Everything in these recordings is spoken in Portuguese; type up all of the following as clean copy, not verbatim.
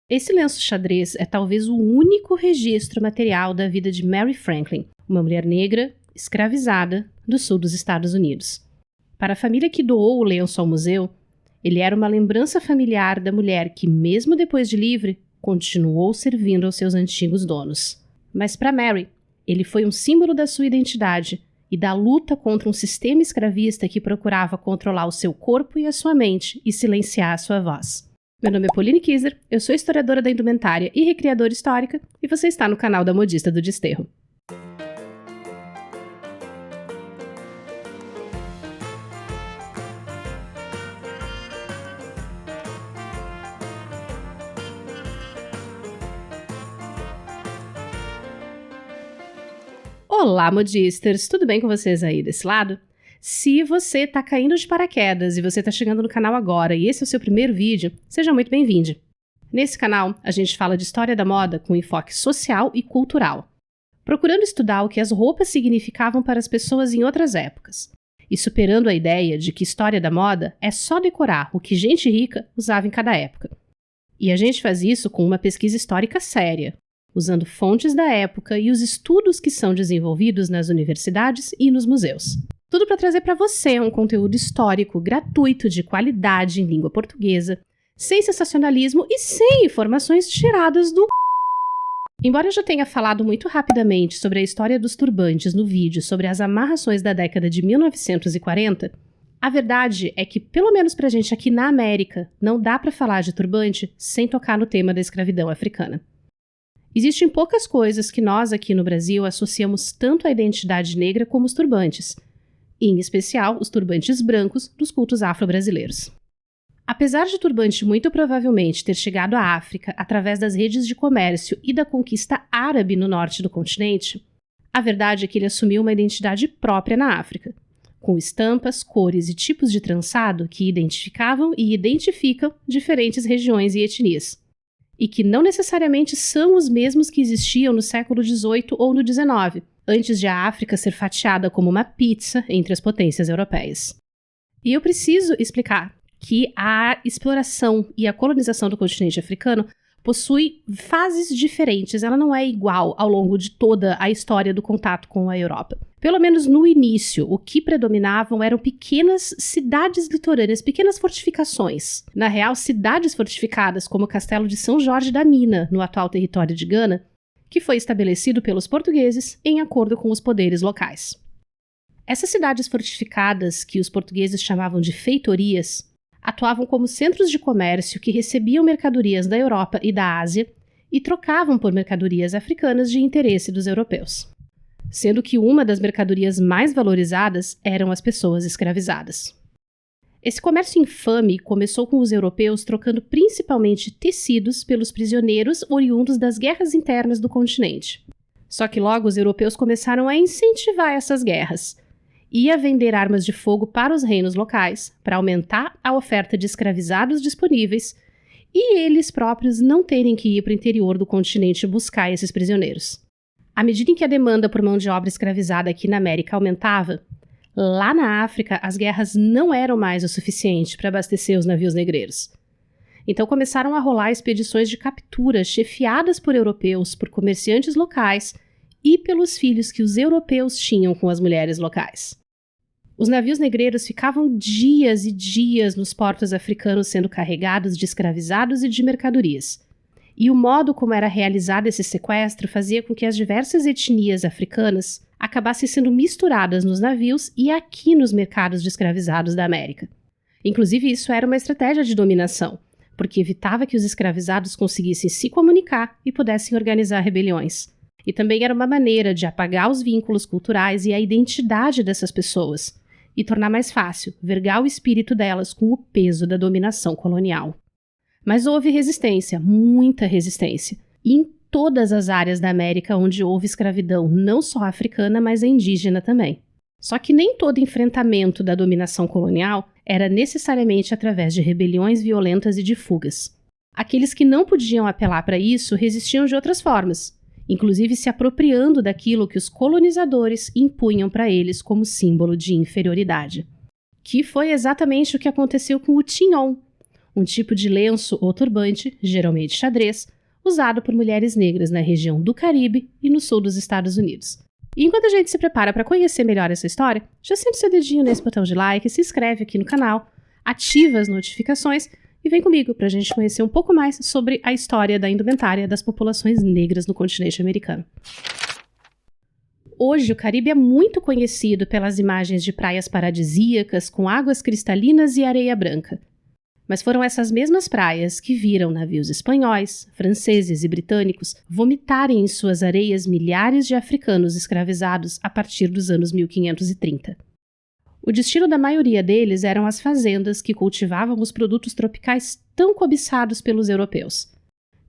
Esse lenço xadrez é talvez o único registro material da vida de Mary Franklin, uma mulher negra, escravizada, do sul dos Estados Unidos. Para a família que doou o lenço ao museu, ele era uma lembrança familiar da mulher que, mesmo depois de livre, continuou servindo aos seus antigos donos. Mas para Mary, ele foi um símbolo da sua identidade e da luta contra um sistema escravista que procurava controlar o seu corpo e a sua mente e silenciar a sua voz. Meu nome é Pauline Kiser, eu sou historiadora da indumentária e recriadora histórica, e você está no canal da Modista do Desterro. Olá, modisters! Tudo bem com vocês aí desse lado? Se você está caindo de paraquedas e você está chegando no canal agora e esse é o seu primeiro vídeo, seja muito bem-vindo. Nesse canal, a gente fala de história da moda com enfoque social e cultural, procurando estudar o que as roupas significavam para as pessoas em outras épocas, e superando a ideia de que história da moda é só decorar o que gente rica usava em cada época. E a gente faz isso com uma pesquisa histórica séria, usando fontes da época e os estudos que são desenvolvidos nas universidades e nos museus. Tudo para trazer para você um conteúdo histórico gratuito de qualidade em língua portuguesa, sem sensacionalismo e sem informações tiradas do Embora eu já tenha falado muito rapidamente sobre a história dos turbantes no vídeo sobre as amarrações da década de 1940, a verdade é que, pelo menos pra gente aqui na América, não dá para falar de turbante sem tocar no tema da escravidão africana. Existem poucas coisas que nós aqui no Brasil associamos tanto à identidade negra como os turbantes, em especial os turbantes brancos dos cultos afro-brasileiros. Apesar de turbante muito provavelmente ter chegado à África através das redes de comércio e da conquista árabe no norte do continente, a verdade é que ele assumiu uma identidade própria na África, com estampas, cores e tipos de trançado que identificavam e identificam diferentes regiões e etnias, e que não necessariamente são os mesmos que existiam no século XVIII ou no XIX, antes de a África ser fatiada como uma pizza entre as potências europeias. E eu preciso explicar que a exploração e a colonização do continente africano possui fases diferentes, ela não é igual ao longo de toda a história do contato com a Europa. Pelo menos no início, o que predominavam eram pequenas cidades litorâneas, pequenas fortificações. Na real, cidades fortificadas como o Castelo de São Jorge da Mina, no atual território de Gana, que foi estabelecido pelos portugueses em acordo com os poderes locais. Essas cidades fortificadas, que os portugueses chamavam de feitorias, atuavam como centros de comércio que recebiam mercadorias da Europa e da Ásia e trocavam por mercadorias africanas de interesse dos europeus, sendo que uma das mercadorias mais valorizadas eram as pessoas escravizadas. Esse comércio infame começou com os europeus trocando principalmente tecidos pelos prisioneiros oriundos das guerras internas do continente. Só que logo os europeus começaram a incentivar essas guerras e a vender armas de fogo para os reinos locais, para aumentar a oferta de escravizados disponíveis e eles próprios não terem que ir para o interior do continente buscar esses prisioneiros. À medida em que a demanda por mão de obra escravizada aqui na América aumentava, lá na África as guerras não eram mais o suficiente para abastecer os navios negreiros. Então começaram a rolar expedições de captura chefiadas por europeus, por comerciantes locais e pelos filhos que os europeus tinham com as mulheres locais. Os navios negreiros ficavam dias e dias nos portos africanos sendo carregados de escravizados e de mercadorias. E o modo como era realizado esse sequestro fazia com que as diversas etnias africanas acabassem sendo misturadas nos navios e aqui nos mercados de escravizados da América. Inclusive, isso era uma estratégia de dominação, porque evitava que os escravizados conseguissem se comunicar e pudessem organizar rebeliões. E também era uma maneira de apagar os vínculos culturais e a identidade dessas pessoas, e tornar mais fácil vergar o espírito delas com o peso da dominação colonial. Mas houve resistência, muita resistência, e em todas as áreas da América onde houve escravidão, não só africana, mas indígena também. Só que nem todo enfrentamento da dominação colonial era necessariamente através de rebeliões violentas e de fugas. Aqueles que não podiam apelar para isso resistiam de outras formas, inclusive se apropriando daquilo que os colonizadores impunham para eles como símbolo de inferioridade. Que foi exatamente o que aconteceu com o Tinhon, um tipo de lenço ou turbante, geralmente xadrez, usado por mulheres negras na região do Caribe e no sul dos Estados Unidos. E enquanto a gente se prepara para conhecer melhor essa história, já sente seu dedinho nesse botão de like, se inscreve aqui no canal, ativa as notificações e vem comigo para a gente conhecer um pouco mais sobre a história da indumentária das populações negras no continente americano. Hoje, o Caribe é muito conhecido pelas imagens de praias paradisíacas com águas cristalinas e areia branca. Mas foram essas mesmas praias que viram navios espanhóis, franceses e britânicos vomitarem em suas areias milhares de africanos escravizados a partir dos anos 1530. O destino da maioria deles eram as fazendas que cultivavam os produtos tropicais tão cobiçados pelos europeus,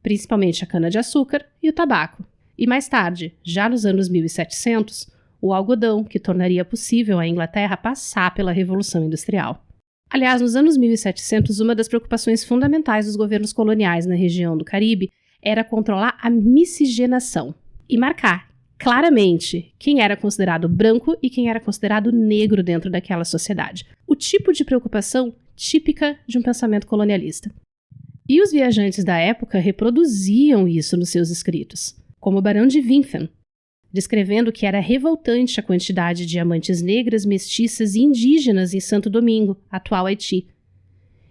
principalmente a cana-de-açúcar e o tabaco. E mais tarde, já nos anos 1700, o algodão, que tornaria possível a Inglaterra passar pela Revolução Industrial. Aliás, nos anos 1700, uma das preocupações fundamentais dos governos coloniais na região do Caribe era controlar a miscigenação e marcar claramente quem era considerado branco e quem era considerado negro dentro daquela sociedade. O tipo de preocupação típica de um pensamento colonialista. E os viajantes da época reproduziam isso nos seus escritos, como o Barão de Wimpfen, descrevendo que era revoltante a quantidade de amantes negras, mestiças e indígenas em Santo Domingo, atual Haiti,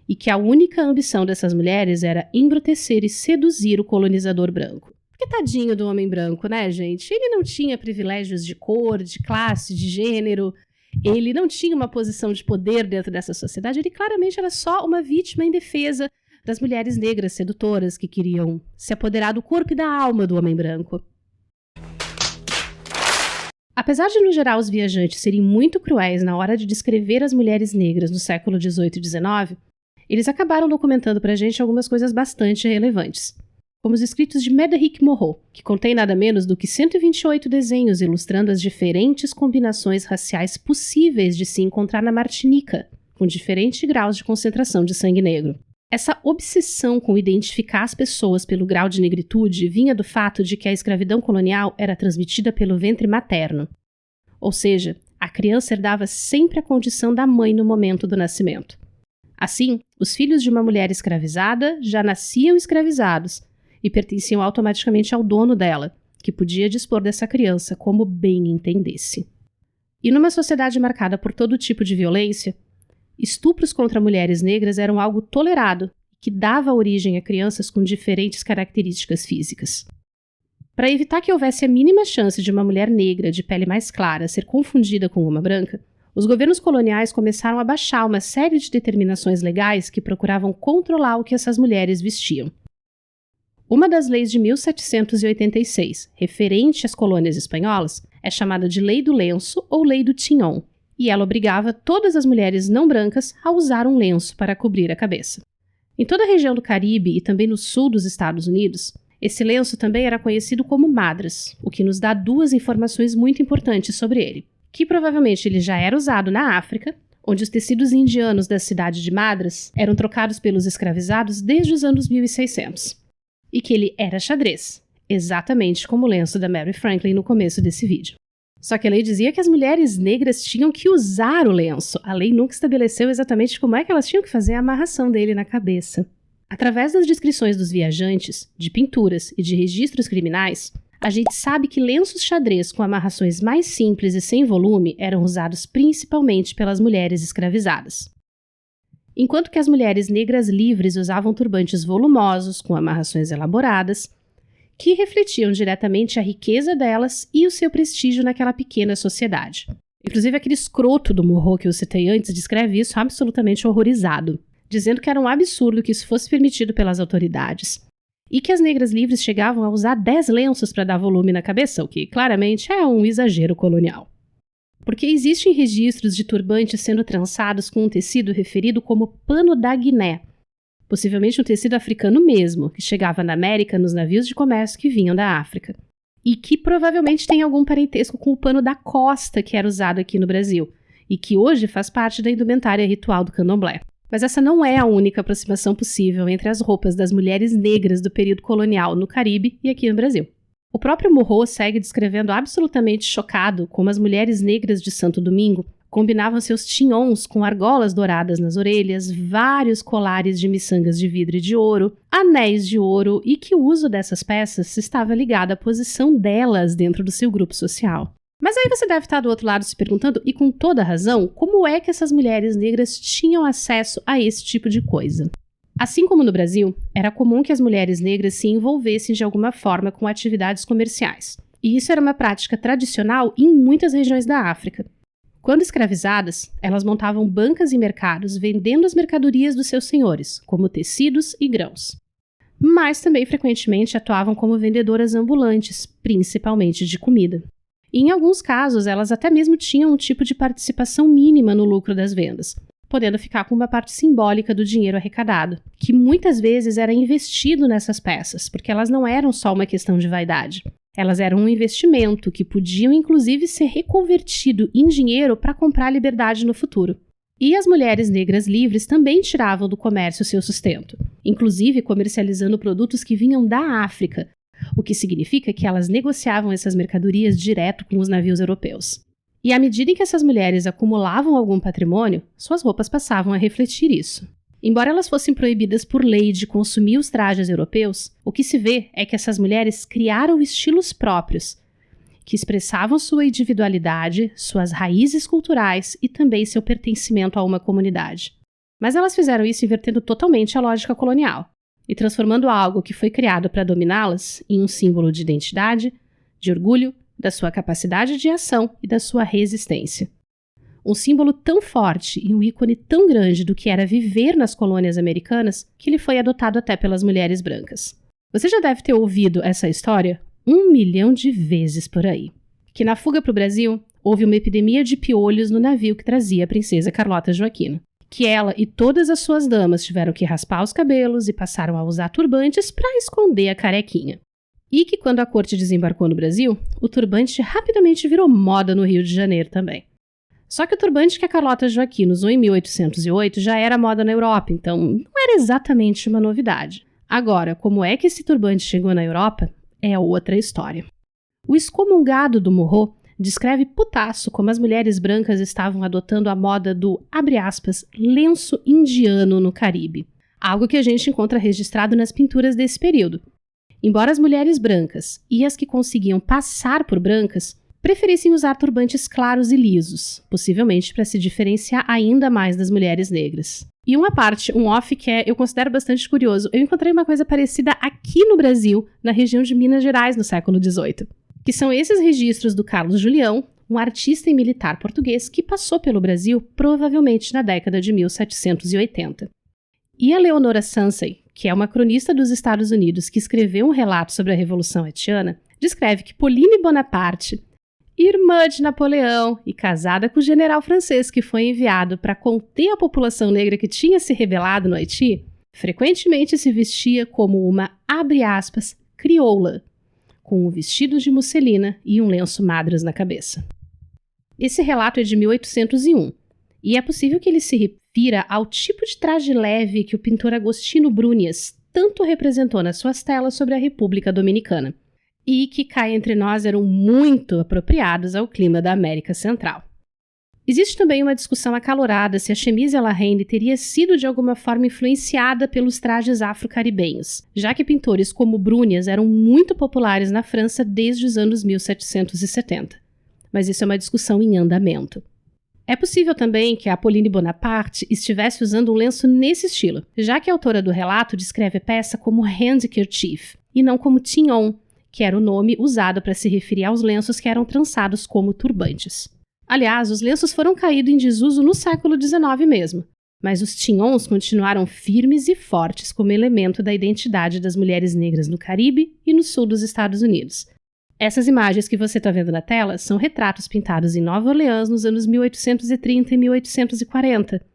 e que a única ambição dessas mulheres era embrutecer e seduzir o colonizador branco. Porque tadinho do homem branco, né, gente? Ele não tinha privilégios de cor, de classe, de gênero, ele não tinha uma posição de poder dentro dessa sociedade, ele claramente era só uma vítima indefesa das mulheres negras sedutoras que queriam se apoderar do corpo e da alma do homem branco. Apesar de, no geral, os viajantes serem muito cruéis na hora de descrever as mulheres negras no século XVIII e XIX, eles acabaram documentando pra gente algumas coisas bastante relevantes, como os escritos de Médéric Moreau, que contém nada menos do que 128 desenhos ilustrando as diferentes combinações raciais possíveis de se encontrar na Martinica, com diferentes graus de concentração de sangue negro. Essa obsessão com identificar as pessoas pelo grau de negritude vinha do fato de que a escravidão colonial era transmitida pelo ventre materno. Ou seja, a criança herdava sempre a condição da mãe no momento do nascimento. Assim, os filhos de uma mulher escravizada já nasciam escravizados e pertenciam automaticamente ao dono dela, que podia dispor dessa criança como bem entendesse. E numa sociedade marcada por todo tipo de violência, estupros contra mulheres negras eram algo tolerado, que dava origem a crianças com diferentes características físicas. Para evitar que houvesse a mínima chance de uma mulher negra de pele mais clara ser confundida com uma branca, os governos coloniais começaram a baixar uma série de determinações legais que procuravam controlar o que essas mulheres vestiam. Uma das leis de 1786, referente às colônias espanholas, é chamada de Lei do Lenço ou Lei do Tignon, e ela obrigava todas as mulheres não brancas a usar um lenço para cobrir a cabeça. Em toda a região do Caribe e também no sul dos Estados Unidos, esse lenço também era conhecido como madras, o que nos dá duas informações muito importantes sobre ele. Que provavelmente ele já era usado na África, onde os tecidos indianos da cidade de Madras eram trocados pelos escravizados desde os anos 1600. E que ele era xadrez, exatamente como o lenço da Mary Franklin no começo desse vídeo. Só que a lei dizia que as mulheres negras tinham que usar o lenço. A lei nunca estabeleceu exatamente como é que elas tinham que fazer a amarração dele na cabeça. Através das descrições dos viajantes, de pinturas e de registros criminais, a gente sabe que lenços xadrez com amarrações mais simples e sem volume eram usados principalmente pelas mulheres escravizadas. Enquanto que as mulheres negras livres usavam turbantes volumosos com amarrações elaboradas, que refletiam diretamente a riqueza delas e o seu prestígio naquela pequena sociedade. Inclusive aquele escroto do Moreau que eu citei antes descreve isso absolutamente horrorizado, dizendo que era um absurdo que isso fosse permitido pelas autoridades, e que as negras livres chegavam a usar 10 lenços para dar volume na cabeça, o que claramente é um exagero colonial. Porque existem registros de turbantes sendo trançados com um tecido referido como pano da Guiné, possivelmente um tecido africano mesmo, que chegava na América nos navios de comércio que vinham da África, e que provavelmente tem algum parentesco com o pano da costa que era usado aqui no Brasil, e que hoje faz parte da indumentária ritual do candomblé. Mas essa não é a única aproximação possível entre as roupas das mulheres negras do período colonial no Caribe e aqui no Brasil. O próprio Moreau segue descrevendo absolutamente chocado como as mulheres negras de Santo Domingo Combinavam seus tinhons com argolas douradas nas orelhas, vários colares de miçangas de vidro e de ouro, anéis de ouro e que o uso dessas peças estava ligado à posição delas dentro do seu grupo social. Mas aí você deve estar do outro lado se perguntando, e com toda razão, como é que essas mulheres negras tinham acesso a esse tipo de coisa? Assim como no Brasil, era comum que as mulheres negras se envolvessem de alguma forma com atividades comerciais. E isso era uma prática tradicional em muitas regiões da África. Quando escravizadas, elas montavam bancas e mercados vendendo as mercadorias dos seus senhores, como tecidos e grãos. Mas também frequentemente atuavam como vendedoras ambulantes, principalmente de comida. E em alguns casos, elas até mesmo tinham um tipo de participação mínima no lucro das vendas, podendo ficar com uma parte simbólica do dinheiro arrecadado, que muitas vezes era investido nessas peças, porque elas não eram só uma questão de vaidade. Elas eram um investimento que podiam inclusive ser reconvertido em dinheiro para comprar liberdade no futuro. E as mulheres negras livres também tiravam do comércio seu sustento, inclusive comercializando produtos que vinham da África, o que significa que elas negociavam essas mercadorias direto com os navios europeus. E à medida em que essas mulheres acumulavam algum patrimônio, suas roupas passavam a refletir isso. Embora elas fossem proibidas por lei de consumir os trajes europeus, o que se vê é que essas mulheres criaram estilos próprios, que expressavam sua individualidade, suas raízes culturais e também seu pertencimento a uma comunidade. Mas elas fizeram isso invertendo totalmente a lógica colonial e transformando algo que foi criado para dominá-las em um símbolo de identidade, de orgulho, da sua capacidade de ação e da sua resistência. Um símbolo tão forte e um ícone tão grande do que era viver nas colônias americanas que ele foi adotado até pelas mulheres brancas. Você já deve ter ouvido essa história 1 milhão de vezes por aí. Que na fuga para o Brasil, houve uma epidemia de piolhos no navio que trazia a princesa Carlota Joaquina. Que ela e todas as suas damas tiveram que raspar os cabelos e passaram a usar turbantes para esconder a carequinha. E que quando a corte desembarcou no Brasil, o turbante rapidamente virou moda no Rio de Janeiro também. Só que o turbante que a Carlota Joaquina usou em 1808 já era moda na Europa, então não era exatamente uma novidade. Agora, como é que esse turbante chegou na Europa, é outra história. O excomungado do Morro descreve putaço como as mulheres brancas estavam adotando a moda do, abre aspas, lenço indiano no Caribe, algo que a gente encontra registrado nas pinturas desse período. Embora as mulheres brancas e as que conseguiam passar por brancas preferissem usar turbantes claros e lisos, possivelmente para se diferenciar ainda mais das mulheres negras. E uma parte, um off que eu considero bastante curioso, eu encontrei uma coisa parecida aqui no Brasil, na região de Minas Gerais, no século XVIII, que são esses registros do Carlos Julião, um artista e militar português que passou pelo Brasil provavelmente na década de 1780. E a Leonora Sansey, que é uma cronista dos Estados Unidos que escreveu um relato sobre a Revolução Haitiana, descreve que Pauline Bonaparte, irmã de Napoleão e casada com o general francês que foi enviado para conter a população negra que tinha se rebelado no Haiti, frequentemente se vestia como uma, abre aspas, crioula, com um vestido de musselina e um lenço madras na cabeça. Esse relato é de 1801, e é possível que ele se refira ao tipo de traje leve que o pintor Agostinho Brunias tanto representou nas suas telas sobre a República Dominicana, e que cá entre nós eram muito apropriados ao clima da América Central. Existe também uma discussão acalorada se a chemise à la reine teria sido de alguma forma influenciada pelos trajes afro-caribenhos, já que pintores como Brunias eram muito populares na França desde os anos 1770. Mas isso é uma discussão em andamento. É possível também que a Pauline Bonaparte estivesse usando um lenço nesse estilo, já que a autora do relato descreve a peça como handkerchief e não como chignon, que era o nome usado para se referir aos lenços que eram trançados como turbantes. Aliás, os lenços foram caídos em desuso no século XIX mesmo, mas os chignons continuaram firmes e fortes como elemento da identidade das mulheres negras no Caribe e no sul dos Estados Unidos. Essas imagens que você está vendo na tela são retratos pintados em Nova Orleans nos anos 1830 e 1840.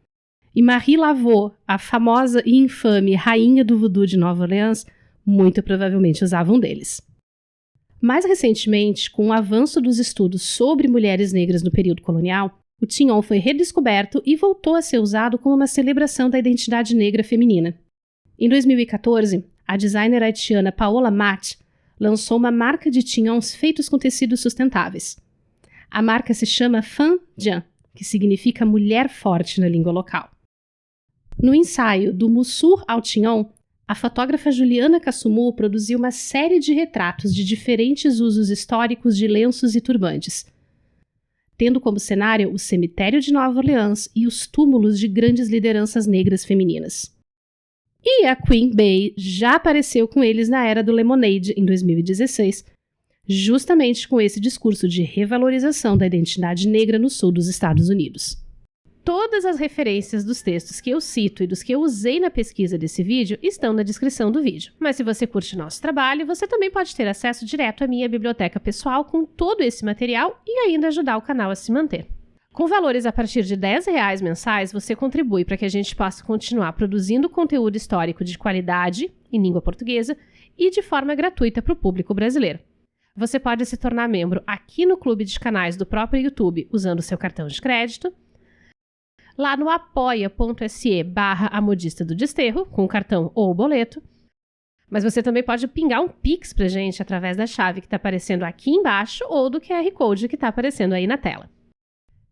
E Marie Laveau, a famosa e infame rainha do voodoo de Nova Orleans, muito provavelmente usava um deles. Mais recentemente, com o avanço dos estudos sobre mulheres negras no período colonial, o chignon foi redescoberto e voltou a ser usado como uma celebração da identidade negra feminina. Em 2014, a designer haitiana Paola Mat lançou uma marca de chignons feitos com tecidos sustentáveis. A marca se chama Fan Dien, que significa mulher forte na língua local. No ensaio do Mussur Altinhon, a fotógrafa Juliana Cassumu produziu uma série de retratos de diferentes usos históricos de lenços e turbantes, tendo como cenário o cemitério de Nova Orleans e os túmulos de grandes lideranças negras femininas. E a Queen Bey já apareceu com eles na Era do Lemonade, em 2016, justamente com esse discurso de revalorização da identidade negra no sul dos Estados Unidos. Todas as referências dos textos que eu cito e dos que eu usei na pesquisa desse vídeo estão na descrição do vídeo. Mas se você curte nosso trabalho, você também pode ter acesso direto à minha biblioteca pessoal com todo esse material e ainda ajudar o canal a se manter. Com valores a partir de R$10 mensais, você contribui para que a gente possa continuar produzindo conteúdo histórico de qualidade, em língua portuguesa, e de forma gratuita para o público brasileiro. Você pode se tornar membro aqui no clube de canais do próprio YouTube usando seu cartão de crédito, lá no apoia.se/amodista do Desterro, com cartão ou boleto. Mas você também pode pingar um Pix pra gente através da chave que está aparecendo aqui embaixo ou do QR Code que está aparecendo aí na tela.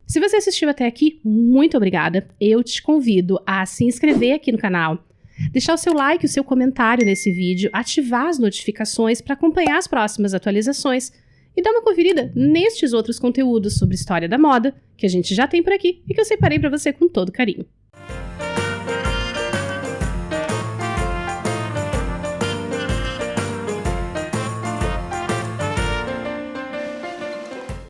Se você assistiu até aqui, muito obrigada. Eu te convido a se inscrever aqui no canal, deixar o seu like e o seu comentário nesse vídeo, ativar as notificações para acompanhar as próximas atualizações e dar uma conferida nestes outros conteúdos sobre história da moda que a gente já tem por aqui e que eu separei para você com todo carinho.